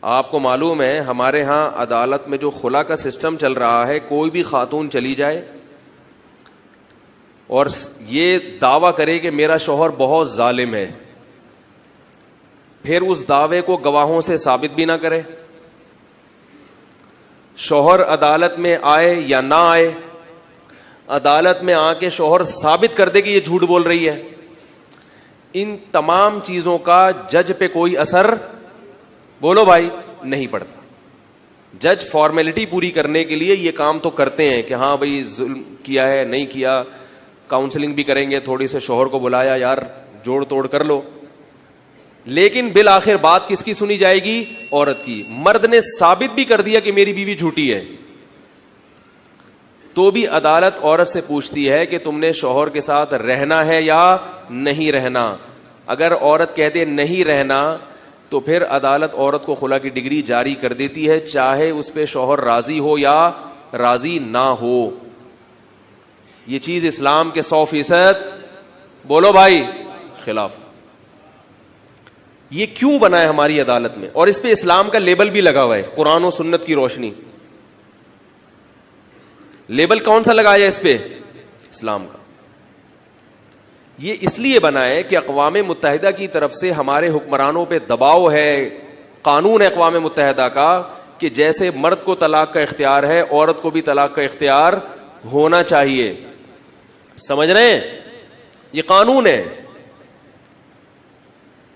آپ کو معلوم ہے ہمارے ہاں عدالت میں جو خلا کا سسٹم چل رہا ہے, کوئی بھی خاتون چلی جائے اور یہ دعویٰ کرے کہ میرا شوہر بہت ظالم ہے, پھر اس دعوے کو گواہوں سے ثابت بھی نہ کرے, شوہر عدالت میں آئے یا نہ آئے, عدالت میں آ کے شوہر ثابت کر دے کہ یہ جھوٹ بول رہی ہے, ان تمام چیزوں کا جج پہ کوئی اثر, بولو بھائی, نہیں پڑتا. جج فارمیلٹی پوری کرنے کے لیے یہ کام تو کرتے ہیں کہ ہاں بھائی ظلم کیا ہے نہیں کیا, کاؤنسلنگ بھی کریں گے, تھوڑی سے شوہر کو بلایا یار جوڑ توڑ کر لو, لیکن بالآخر بات کس کی سنی جائے گی؟ عورت کی. مرد نے ثابت بھی کر دیا کہ میری بیوی جھوٹی ہے, تو بھی عدالت عورت سے پوچھتی ہے کہ تم نے شوہر کے ساتھ رہنا ہے یا نہیں رہنا. اگر عورت کہتے نہیں رہنا تو پھر عدالت عورت کو خلا کی ڈگری جاری کر دیتی ہے, چاہے اس پہ شوہر راضی ہو یا راضی نہ ہو. یہ چیز اسلام کے 100%, بولو بھائی, خلاف. یہ کیوں بنا ہے ہماری عدالت میں؟ اور اس پہ اسلام کا لیبل بھی لگا ہوا ہے, قرآن و سنت کی روشنی. لیبل کون سا لگایا اس پہ؟ اسلام کا. یہ اس لیے بنا ہے کہ اقوام متحدہ کی طرف سے ہمارے حکمرانوں پہ دباؤ ہے, قانون ہے اقوام متحدہ کا کہ جیسے مرد کو طلاق کا اختیار ہے, عورت کو بھی طلاق کا اختیار ہونا چاہیے. سمجھ رہے ہیں؟ یہ قانون ہے.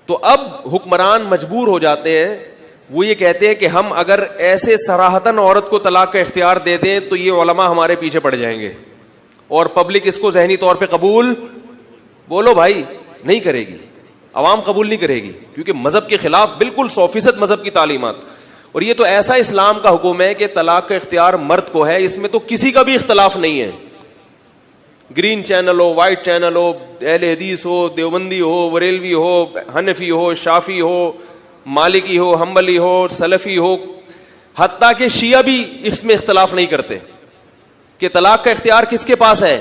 تو اب حکمران مجبور ہو جاتے ہیں, وہ یہ کہتے ہیں کہ ہم اگر ایسے صراحتاً عورت کو طلاق کا اختیار دے دیں تو یہ علماء ہمارے پیچھے پڑ جائیں گے اور پبلک اس کو ذہنی طور پہ قبول, بولو بھائی, نہیں کرے گی. عوام قبول نہیں کرے گی کیونکہ مذہب کے خلاف, بالکل 100% مذہب کی تعلیمات. اور یہ تو ایسا اسلام کا حکم ہے کہ طلاق کا اختیار مرد کو ہے, اس میں تو کسی کا بھی اختلاف نہیں ہے. گرین چینل ہو, وائٹ چینل ہو, اہل حدیث ہو, دیوبندی ہو, بریلوی ہو, حنفی ہو, شافی ہو, مالکی ہو, حنبلی ہو, سلفی ہو, حتیٰ کہ شیعہ بھی اس میں اختلاف نہیں کرتے کہ طلاق کا اختیار کس کے پاس ہے؟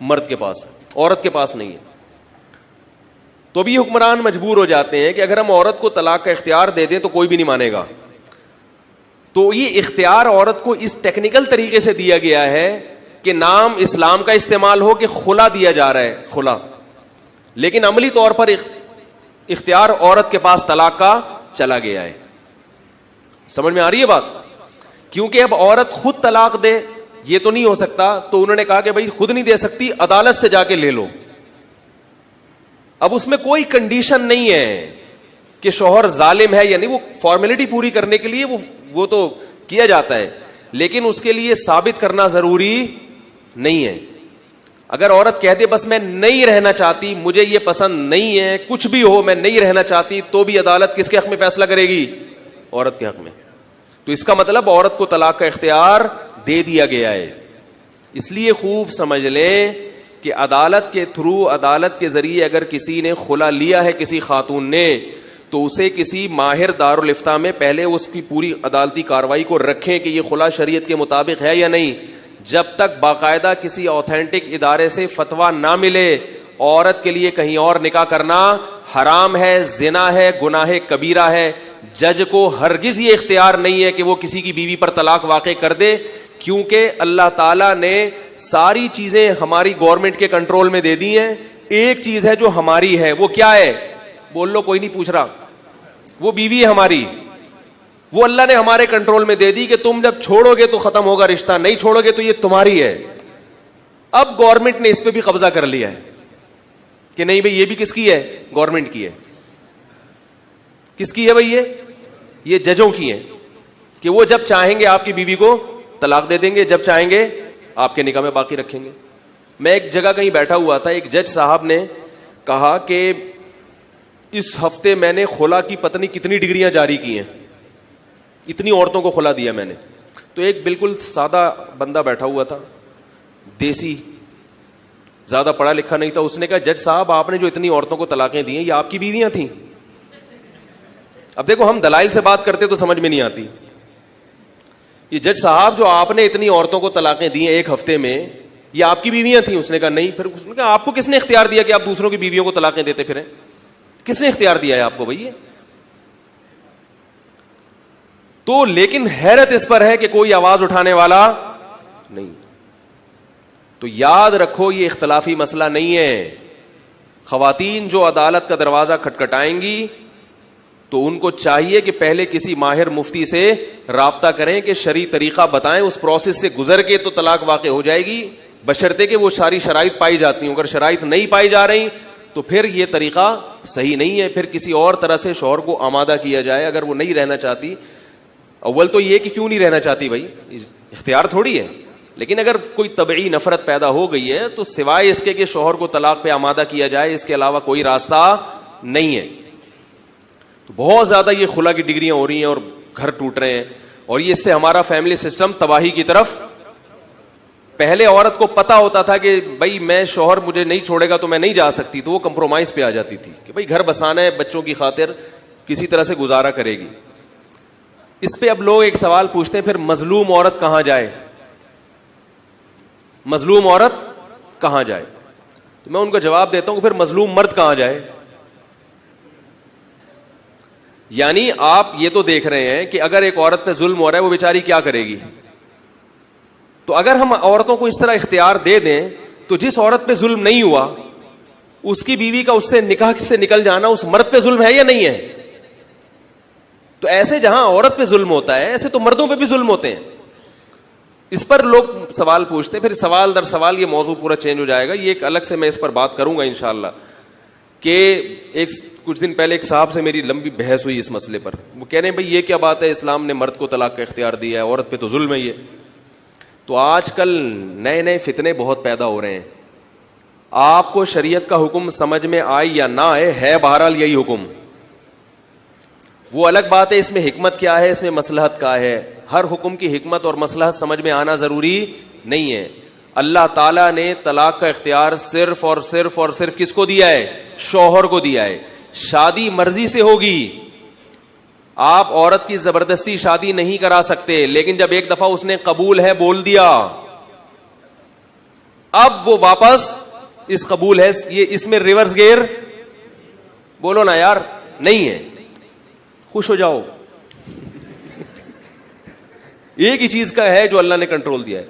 مرد کے پاس ہے, عورت کے پاس نہیں ہے. تو بھی حکمران مجبور ہو جاتے ہیں کہ اگر ہم عورت کو طلاق کا اختیار دے دیں تو کوئی بھی نہیں مانے گا. تو یہ اختیار عورت کو اس ٹیکنیکل طریقے سے دیا گیا ہے کہ نام اسلام کا استعمال ہو کہ خلا دیا جا رہا ہے, خلا, لیکن عملی طور پر اختیار عورت کے پاس طلاق کا چلا گیا ہے. سمجھ میں آ رہی ہے بات؟ کیونکہ اب عورت خود طلاق دے یہ تو نہیں ہو سکتا, تو انہوں نے کہا کہ بھائی خود نہیں دے سکتی, عدالت سے جا کے لے لو. اب اس میں کوئی کنڈیشن نہیں ہے کہ شوہر ظالم ہے یا نہیں, وہ فارمیلٹی پوری کرنے کے لیے وہ تو کیا جاتا ہے, لیکن اس کے لیے ثابت کرنا ضروری نہیں ہے. اگر عورت کہہ دے بس میں نہیں رہنا چاہتی, مجھے یہ پسند نہیں ہے, کچھ بھی ہو میں نہیں رہنا چاہتی, تو بھی عدالت کس کے حق میں فیصلہ کرے گی؟ عورت کے حق میں. تو اس کا مطلب عورت کو طلاق کا اختیار دے دیا گیا ہے. اس لیے خوب سمجھ لیں کہ عدالت کے تھرو, عدالت کے ذریعے اگر کسی نے خلا لیا ہے کسی خاتون نے, تو اسے کسی ماہر دارالافتاء میں پہلے اس کی پوری عدالتی کاروائی کو رکھیں کہ یہ خلا شریعت کے مطابق ہے یا نہیں. جب تک باقاعدہ کسی آتھینٹک ادارے سے فتویٰ نہ ملے, عورت کے لیے کہیں اور نکاح کرنا حرام ہے, زنا ہے, گناہ کبیرہ ہے. جج کو ہرگز یہ اختیار نہیں ہے کہ وہ کسی کی بیوی پر طلاق واقع کر دے, کیونکہ اللہ تعالیٰ نے ساری چیزیں ہماری گورنمنٹ کے کنٹرول میں دے دی ہیں. ایک چیز ہے جو ہماری ہے, وہ کیا ہے؟ بول لو, کوئی نہیں پوچھ رہا. وہ بیوی ہے ہماری, وہ اللہ نے ہمارے کنٹرول میں دے دی کہ تم جب چھوڑو گے تو ختم ہوگا رشتہ, نہیں چھوڑو گے تو یہ تمہاری ہے. اب گورنمنٹ نے اس پہ بھی قبضہ کر لیا ہے کہ نہیں بھئی یہ بھی کس کی ہے؟ گورنمنٹ کی ہے. کس کی ہے بھئی؟ یہ ججوں کی ہے کہ وہ جب چاہیں گے آپ کی بیوی کو طلاق دے دیں گے, جب چاہیں گے آپ کے نکاح میں باقی رکھیں گے. میں ایک جگہ کہیں بیٹھا ہوا تھا, ایک جج صاحب نے کہا کہ اس ہفتے میں نے خلا کی پتہ نہیں کتنی ڈگریاں جاری کی ہیں, اتنی عورتوں کو خلا دیا میں نے. تو ایک بالکل سادہ بندہ بیٹھا ہوا تھا, دیسی, زیادہ پڑھا لکھا نہیں تھا. اس نے کہا جج صاحب آپ نے جو اتنی عورتوں کو طلاقیں دی ہیں یہ آپ کی بیویاں تھیں؟ اب دیکھو ہم دلائل سے بات کرتے تو سمجھ میں نہیں آتی. یہ جج صاحب جو آپ نے اتنی عورتوں کو طلاقیں دی ہیں ایک ہفتے میں, یہ آپ کی بیویاں تھیں؟ اس نے کہا نہیں. پھر اس نے کہا آپ کو کس نے اختیار دیا کہ آپ دوسروں کی بیویوں کو طلاقیں دیتے پھریں؟ کس نے اختیار دیا ہے آپ کو بھائی؟ تو لیکن حیرت اس پر ہے کہ کوئی آواز اٹھانے والا نہیں. تو یاد رکھو یہ اختلافی مسئلہ نہیں ہے. خواتین جو عدالت کا دروازہ کھٹکھٹائیں گی تو ان کو چاہیے کہ پہلے کسی ماہر مفتی سے رابطہ کریں کہ شرعی طریقہ بتائیں, اس پروسیس سے گزر کے تو طلاق واقع ہو جائے گی, بشرطے کہ وہ ساری شرائط پائی جاتی ہوں. اگر شرائط نہیں پائی جا رہی تو پھر یہ طریقہ صحیح نہیں ہے, پھر کسی اور طرح سے شوہر کو آمادہ کیا جائے. اگر وہ نہیں رہنا چاہتی, اول تو یہ کہ کیوں نہیں رہنا چاہتی بھائی, اختیار تھوڑی ہے, لیکن اگر کوئی طبعی نفرت پیدا ہو گئی ہے تو سوائے اس کے کہ شوہر کو طلاق پہ آمادہ کیا جائے, اس کے علاوہ کوئی راستہ نہیں ہے. تو بہت زیادہ یہ خلا کی ڈگریاں ہو رہی ہیں اور گھر ٹوٹ رہے ہیں, اور یہ اس سے ہمارا فیملی سسٹم تباہی کی طرف. پہلے عورت کو پتا ہوتا تھا کہ بھائی میں شوہر مجھے نہیں چھوڑے گا تو میں نہیں جا سکتی, تو وہ کمپرومائز پہ آ جاتی تھی کہ بھائی گھر بسانا ہے, بچوں کی خاطر کسی طرح سے گزارا کرے گی. اس پہ اب لوگ ایک سوال پوچھتے ہیں, پھر مظلوم عورت کہاں جائے, مظلوم عورت کہاں جائے؟ تو میں ان کا جواب دیتا ہوں کہ پھر مظلوم مرد کہاں جائے. یعنی آپ یہ تو دیکھ رہے ہیں کہ اگر ایک عورت پہ ظلم ہو رہا ہے وہ بیچاری کیا کرے گی. تو اگر ہم عورتوں کو اس طرح اختیار دے دیں تو جس عورت پہ ظلم نہیں ہوا اس کی بیوی کا اس سے نکاح سے نکل جانا اس مرد پہ ظلم ہے یا نہیں ہے؟ تو ایسے جہاں عورت پہ ظلم ہوتا ہے ایسے تو مردوں پہ بھی ظلم ہوتے ہیں. اس پر لوگ سوال پوچھتے ہیں, پھر سوال در سوال یہ موضوع پورا چینج ہو جائے گا. یہ ایک الگ سے میں اس پر بات کروں گا انشاءاللہ. کہ کچھ دن پہلے ایک صاحب سے میری لمبی بحث ہوئی اس مسئلے پر. وہ کہہ رہے ہیں بھائی یہ کیا بات ہے, اسلام نے مرد کو طلاق کا اختیار دیا ہے, عورت پہ تو ظلم ہے یہ. تو آج کل نئے نئے فتنے بہت پیدا ہو رہے ہیں. آپ کو شریعت کا حکم سمجھ میں آئے یا نہ آئے, ہے بہرحال یہی حکم. وہ الگ بات ہے اس میں حکمت کیا ہے, اس میں مصلحت کیا ہے. ہر حکم کی حکمت اور مصلحت سمجھ میں آنا ضروری نہیں ہے. اللہ تعالیٰ نے طلاق کا اختیار صرف اور صرف اور صرف کس کو دیا ہے؟ شوہر کو دیا ہے. شادی مرضی سے ہوگی, آپ عورت کی زبردستی شادی نہیں کرا سکتے, لیکن جب ایک دفعہ اس نے قبول ہے بول دیا, اب وہ واپس اس قبول ہے, یہ اس میں ریورس گیئر بولو نا یار نہیں ہے. خوش ہو جاؤ. ایک ہی چیز کا ہے جو اللہ نے کنٹرول دیا ہے.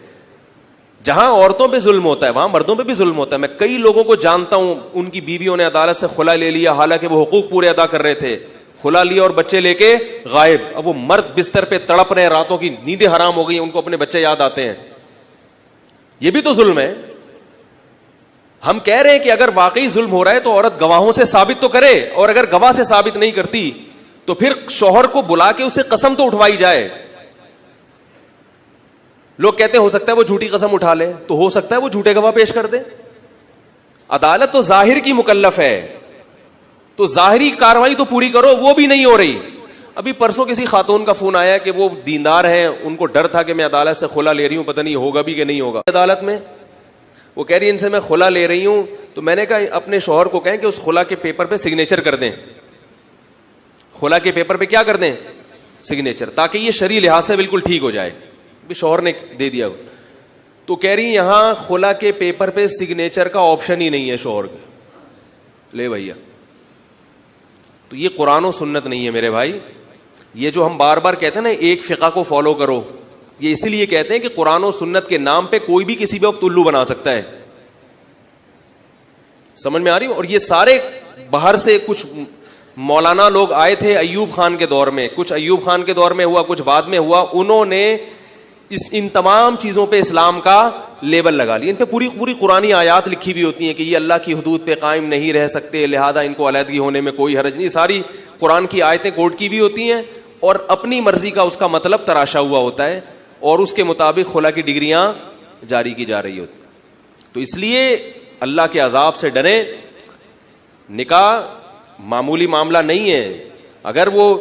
جہاں عورتوں پہ ظلم ہوتا ہے وہاں مردوں پہ بھی ظلم ہوتا ہے. میں کئی لوگوں کو جانتا ہوں ان کی بیویوں نے عدالت سے خلا لے لیا حالانکہ وہ حقوق پورے ادا کر رہے تھے, خلا لیا اور بچے لے کے غائب. اب وہ مرد بستر پہ تڑپ رہے ہیں, راتوں کی نیندیں حرام ہو گئی, ان کو اپنے بچے یاد آتے ہیں. یہ بھی تو ظلم ہے. ہم کہہ رہے ہیں کہ اگر واقعی ظلم ہو رہا ہے تو عورت گواہوں سے ثابت تو کرے, اور اگر گواہ سے ثابت نہیں کرتی تو پھر شوہر کو بلا کے اسے قسم تو اٹھوائی جائے. لوگ کہتے ہیں ہو سکتا ہے وہ جھوٹی قسم اٹھا لے, تو ہو سکتا ہے وہ جھوٹے گواہ پیش کر دے. عدالت تو ظاہر کی مکلف ہے, تو ظاہری کاروائی تو پوری کرو, وہ بھی نہیں ہو رہی. ابھی پرسوں کسی خاتون کا فون آیا کہ وہ دیندار ہیں, ان کو ڈر تھا کہ میں عدالت سے خلا لے رہی ہوں, پتہ نہیں ہوگا بھی کہ نہیں ہوگا عدالت میں. وہ کہہ رہی ان سے میں خلا لے رہی ہوں, تو میں نے کہا اپنے شوہر کو کہیں کہ اس خلا کے پیپر پہ سگنیچر کر دیں. خلا کے پیپر پہ کیا کر دیں؟ سگنیچر, تاکہ یہ شرعی لحاظ سے بالکل ٹھیک ہو جائے. شوہر نے دے دیا. تو کہہ رہی یہاں خلا کے پیپر پہ سگنیچر کا آپشن ہی نہیں ہے شوہر کے. لے بھیا, تو یہ قرآن و سنت نہیں ہے میرے بھائی. یہ جو ہم بار بار کہتے ہیں نا ایک فقہ کو فالو کرو, یہ اسی لیے کہتے ہیں کہ قرآن و سنت کے نام پہ کوئی بھی کسی بھی وقت الو بنا سکتا ہے. سمجھ میں آ رہی ہو؟ اور یہ سارے باہر سے کچھ مولانا لوگ آئے تھے ایوب خان کے دور میں, کچھ ایوب خان کے دور میں ہوا, کچھ بعد میں ہوا, انہوں نے ان تمام چیزوں پہ اسلام کا لیبل لگا لیا. ان پہ پوری پوری قرآنی آیات لکھی ہوئی ہوتی ہیں کہ یہ اللہ کی حدود پہ قائم نہیں رہ سکتے, لہذا ان کو علیحدگی ہونے میں کوئی حرج نہیں. ساری قرآن کی آیتیں کوٹ کی بھی ہوتی ہیں, اور اپنی مرضی کا اس کا مطلب تراشا ہوا ہوتا ہے, اور اس کے مطابق خلا کی ڈگریاں جاری کی جا رہی ہوتی. تو اس لیے اللہ کے عذاب سے ڈریں. نکاح معمولی معاملہ نہیں ہے. اگر وہ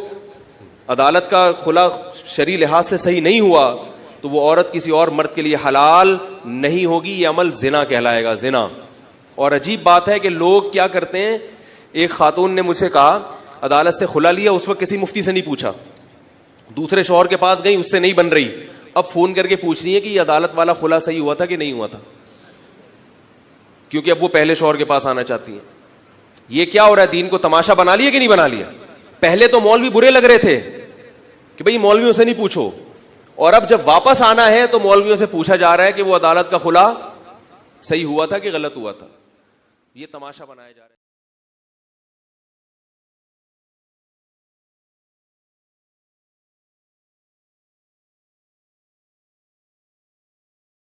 عدالت کا خلا شرعی لحاظ سے صحیح نہیں ہوا تو وہ عورت کسی اور مرد کے لیے حلال نہیں ہوگی. یہ عمل زنا کہلائے گا, زنا. اور عجیب بات ہے کہ لوگ کیا کرتے ہیں, ایک خاتون نے مجھ سے کہا عدالت سے خلا لیا, اس وقت کسی مفتی سے نہیں پوچھا, دوسرے شوہر کے پاس گئی, اس سے نہیں بن رہی, اب فون کر کے پوچھ رہی ہے کہ یہ عدالت والا خلا صحیح ہوا تھا کہ نہیں ہوا تھا, کیونکہ اب وہ پہلے شوہر کے پاس آنا چاہتی ہیں. یہ کیا ہو رہا ہے, دین کو تماشا بنا لیا کہ نہیں بنا لیا؟ پہلے تو مولوی برے لگ رہے تھے کہ بھئی مولویوں سے نہیں پوچھو، اور اب جب واپس آنا ہے تو مولویوں سے پوچھا جا رہا ہے کہ وہ عدالت کا خلا صحیح ہوا تھا کہ غلط ہوا تھا. یہ تماشا بنایا جا رہا ہے.